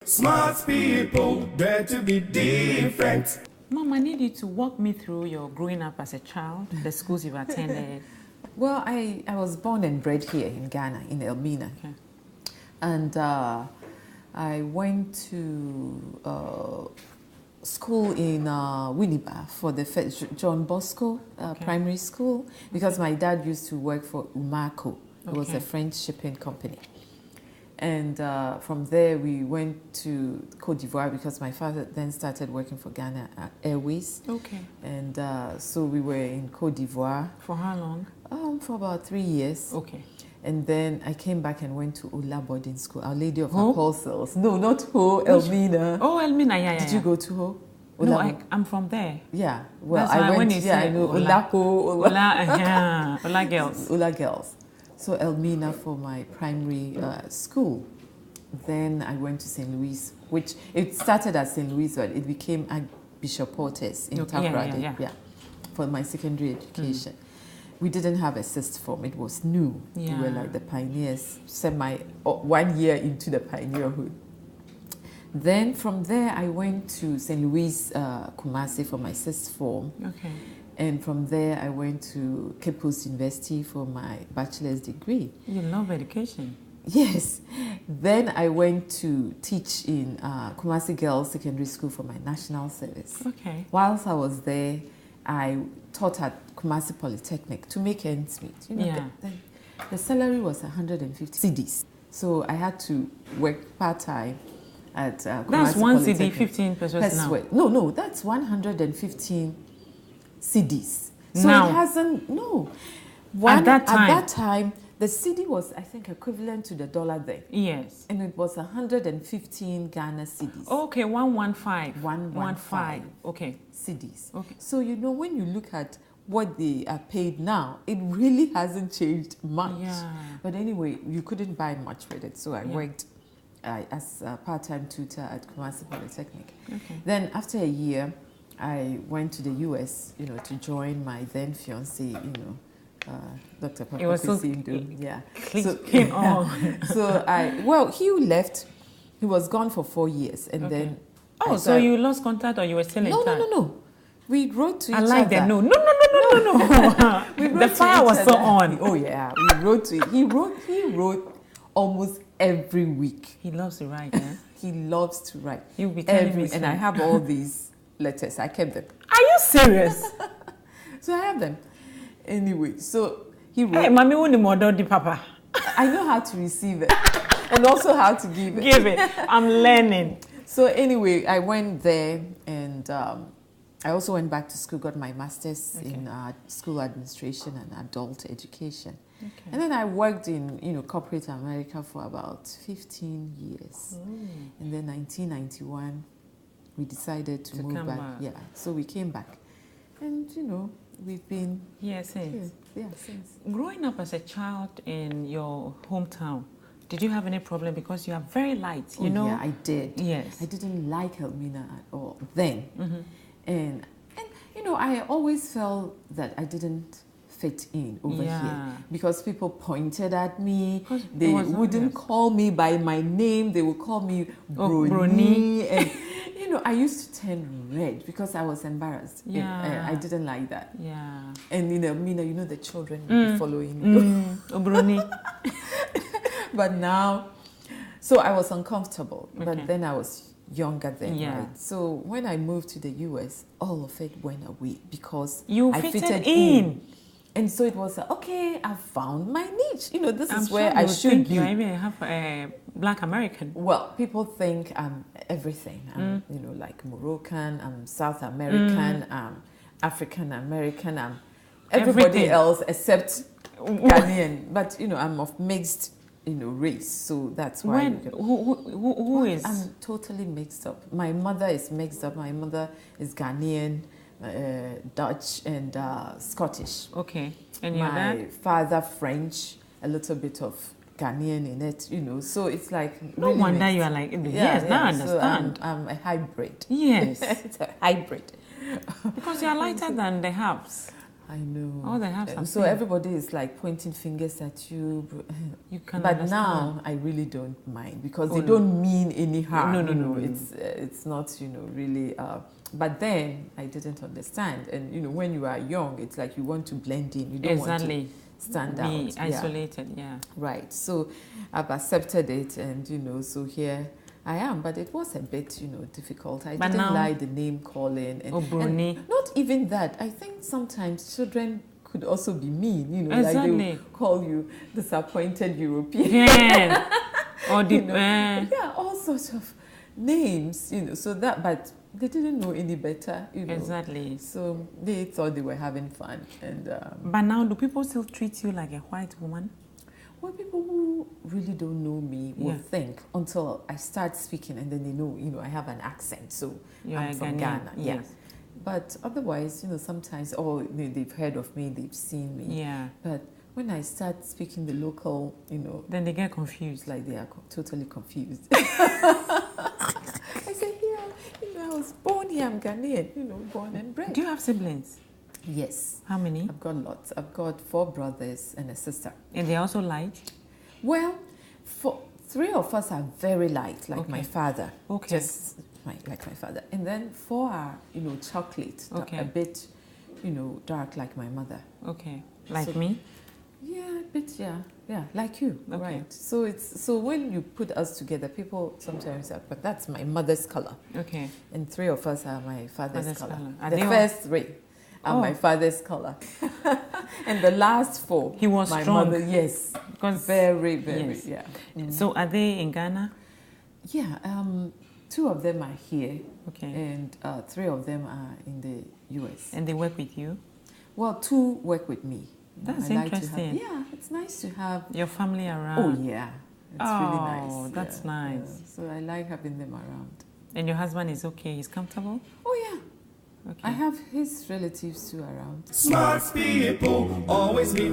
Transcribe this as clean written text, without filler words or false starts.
Smart people, dare to be different. Mom, I need you to walk me through your growing up as a child, the schools you've attended. Well, I was born and bred here in Ghana, in Elmina. Okay. And I went to school in Winneba for the first John Bosco primary school, because my dad used to work for Umaco. It was a French shipping company. And from there, we went to Côte d'Ivoire because my father then started working for Ghana Airways. Okay. And so we were in Côte d'Ivoire. For how long? For about 3 years. Okay. And then I came back and went to Ola boarding school, Our Lady of Apostles. No, not Ho, Elmina. Oh, Elmina, yeah. Did you go to Ho? No, I'm from there. Yeah. Well, I went. When I know Ola Ho, Ola girls. Ola girls. So Elmina for my primary school. Then I went to St. Louis, which it started at St. Louis, but it became at Bishop Porter's in Takoradi. Yeah. For my secondary education. We didn't have a sixth form. It was new. Yeah. We were like the pioneers, 1 year into the pioneerhood. Then from there, I went to St. Louis, Kumasi for my sixth form. Okay. And from there, I went to Cape Coast University for my bachelor's degree. You love education. Yes. Then I went to teach in Kumasi Girls Secondary School for my national service. Okay. Whilst I was there, I taught at Kumasi Polytechnic to make ends meet. You know, the salary was 150 cedis. So I had to work part-time at Kumasi That's one CD, Polytechnic. 15 pesos now. No, that's 115 cedis. So now, it hasn't, no. At that time, the CD was, I think, equivalent to the dollar then. Yes. And it was 115 Ghana cedis. Okay, 115. 115. Okay. Cedis. Okay. So, you know, when you look at what they are paid now, it really hasn't changed much. Yeah. But anyway, you couldn't buy much with it. So I worked as a part-time tutor at Kumasi Polytechnic. Okay. Then after a year, I went to the US, you know, to join my then fiancé, you know, Dr. Papa Nduom. Yeah. So he left. He was gone for 4 years, and then. Oh, so you lost contact, or you were still in touch? No. We wrote to each other. I like that. No. The fire was so on. Oh yeah, we wrote to. He wrote almost every week. He loves to write. Eh? He loves to write. You'll be telling me. And I have all these letters. I kept them. Are you serious? So I have them. Anyway, so he wrote. Hey, mommy, who the mother di papa? I know how to receive it and also how to give it. Give it. I'm learning. So anyway, I went there, and I also went back to school, got my master's in school administration and adult education. Okay. And then I worked in, you know, corporate America for about 15 years. And then 1991, we decided to move back. Yeah, so we came back. And, you know, we've been here since. Yeah, since. Growing up as a child in your hometown, did you have any problem? Because you are very light, you know? Yeah, I did. Yes. I didn't like Elmina at all then. And you know, I always felt that I didn't fit in over here because people pointed at me. They wouldn't call me by my name. They would call me Brony. And, you know, I used to turn red because I was embarrassed. Yeah. I didn't like that. Yeah. And, you know, the children would be following me. Brony. But now, so I was uncomfortable. But then I was younger then, right? So when I moved to the US, all of it went away because I fitted in. And so it was, okay, I found my niche. You know, this is where I should be. You even have a Black American. Well, people think I'm everything. I'm, you know, like Moroccan, I'm South American, I'm African American, I'm everybody else except Ghanaian. But, you know, I'm of mixed, you know, race. So that's why. Who is? I'm totally mixed up. My mother is mixed up. My mother is Ghanaian, Dutch, and Scottish. Okay. And your dad? My father French, a little bit of Ghanaian in it, you know. So it's like no really wonder you are like now I understand. So I'm a hybrid. Yes, it's a hybrid because you are lighter than the herbs. I know. Oh, they have something. So everybody is like pointing fingers at you. You can But understand. now I really don't mind because Oh, they no. don't mean any harm. No, you know, no. it's not, really. But then I didn't understand. And, when you are young, it's like you want to blend in. You don't want to stand out. Be isolated, yeah. Right. So I've accepted it and, so here I am. But it was a bit, difficult. I didn't like the name calling. And not even that. I think sometimes children could also be mean, like they will call you disappointed European. Yeah. Or yeah, all sorts of names, so that, but they didn't know any better, Exactly. So they thought they were having fun. And but now, do people still treat you like a white woman? Well, people who really don't know me will think until I start speaking, and then they know, I have an accent, so I'm from Ghana. Yes. Yeah. But otherwise, sometimes, they've heard of me, they've seen me. Yeah. But when I start speaking the local, then they get confused. Like they are totally confused. I say, I was born here, I'm Ghanaian, born and bred. Do you have siblings? Yes. How many? I've got lots. I've got 4 brothers and a sister. And they also light? Well, 3 of us are very light, like my father. Okay. Just like my father. And then 4 are, chocolate. Okay. A bit, dark like my mother. Okay. Like me? Yeah, a bit, yeah, like you, okay. Right? So when you put us together, people sometimes say, but that's my mother's color. Okay. And 3 of us are my father's color. The they first 3 are my father's color, and the last 4, he was my strong. mother. Yes, because very, yes. yeah. So are they in Ghana? Yeah, 2 of them are here, okay, and 3 of them are in the US. And they work with you? Well, 2 work with me. That's Like interesting. it's nice to have your family around. Oh yeah, it's really nice. Oh, that's nice. So I like having them around. And your husband is okay? He's comfortable? Oh yeah. Okay. I have his relatives too around. Smart people always be